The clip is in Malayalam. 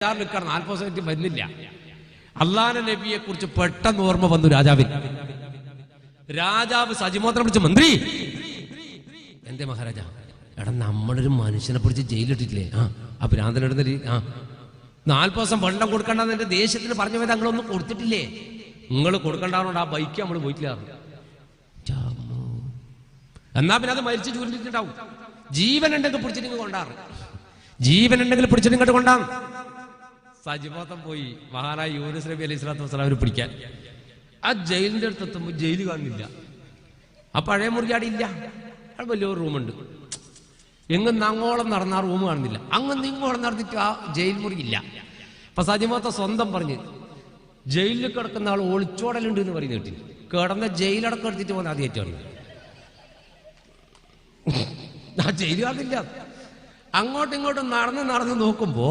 40% വരുന്നില്ല. അള്ളാഹുവിന്റെ നബിയെ കുറിച്ച് പെട്ടെന്ന് ഓർമ്മ വന്നു രാജാവ് സജിമോത്രം വിളിച്ച്, മന്ത്രി എന്തേ മഹാരാജ? എടാ, നമ്മളൊരു മനുഷ്യനെ പിടിച്ച് ജയിലിട്ടിട്ടില്ലേ? ആ ഭ്രാന്തനെടുന്ന 40 ദിവസം വെള്ളം കൊടുക്കണ്ടെന്ന് എന്റെ ദേശത്തിന് പറഞ്ഞു പോയത് ഞങ്ങളൊന്നും കൊടുത്തിട്ടില്ലേ? നിങ്ങൾ കൊടുക്കണ്ടാവുന്നോണ്ട് ആ ബൈക്ക് നമ്മൾ പോയിട്ടില്ല. എന്നാ പിന്നെ അത് മരിച്ചു ചൂരിട്ടിട്ടുണ്ടാവും. ജീവൻ ഉണ്ടെങ്കിൽ പിടിച്ചിട്ട് കൊണ്ടാറ്, ജീവൻ ഉണ്ടെങ്കിൽ പിടിച്ചിട്ട് ഇങ്ങോട്ട് കൊണ്ടാ. സജിമോത്തം പോയി മഹാനായ യൂനുസ് നബി അലൈഹി സ്വലാത്തു വസ്സലാം അവര് പിടിക്കാൻ. ആ ജയിലിന്റെ അടുത്ത് എത്തുമ്പോൾ ജയിൽ കാണുന്നില്ല. ആ പഴയ മുറിയാടി ഇല്ല. അവിടെ വലിയൊരു റൂമുണ്ട്. എങ്ങും അങ്ങോളം നടന്ന ആ റൂം കാണുന്നില്ല. അങ്ങ് ഇങ്ങോളം നടന്നിട്ട് ആ ജയിൽ മുറി ഇല്ല. അപ്പൊ സജിമോത്ത സ്വന്തം പറഞ്ഞ്, ജയിലിൽ കിടക്കുന്ന ആൾ ഒളിച്ചോടലുണ്ട് എന്ന് പറയുന്ന കേട്ടി. കിടന്ന ജയിലടക്കം എടുത്തിട്ട് പോകുന്ന ആദ്യമായിട്ടാണ്. ആ ജയിൽ കാണില്ല. അങ്ങോട്ടും ഇങ്ങോട്ടും നടന്ന് നോക്കുമ്പോ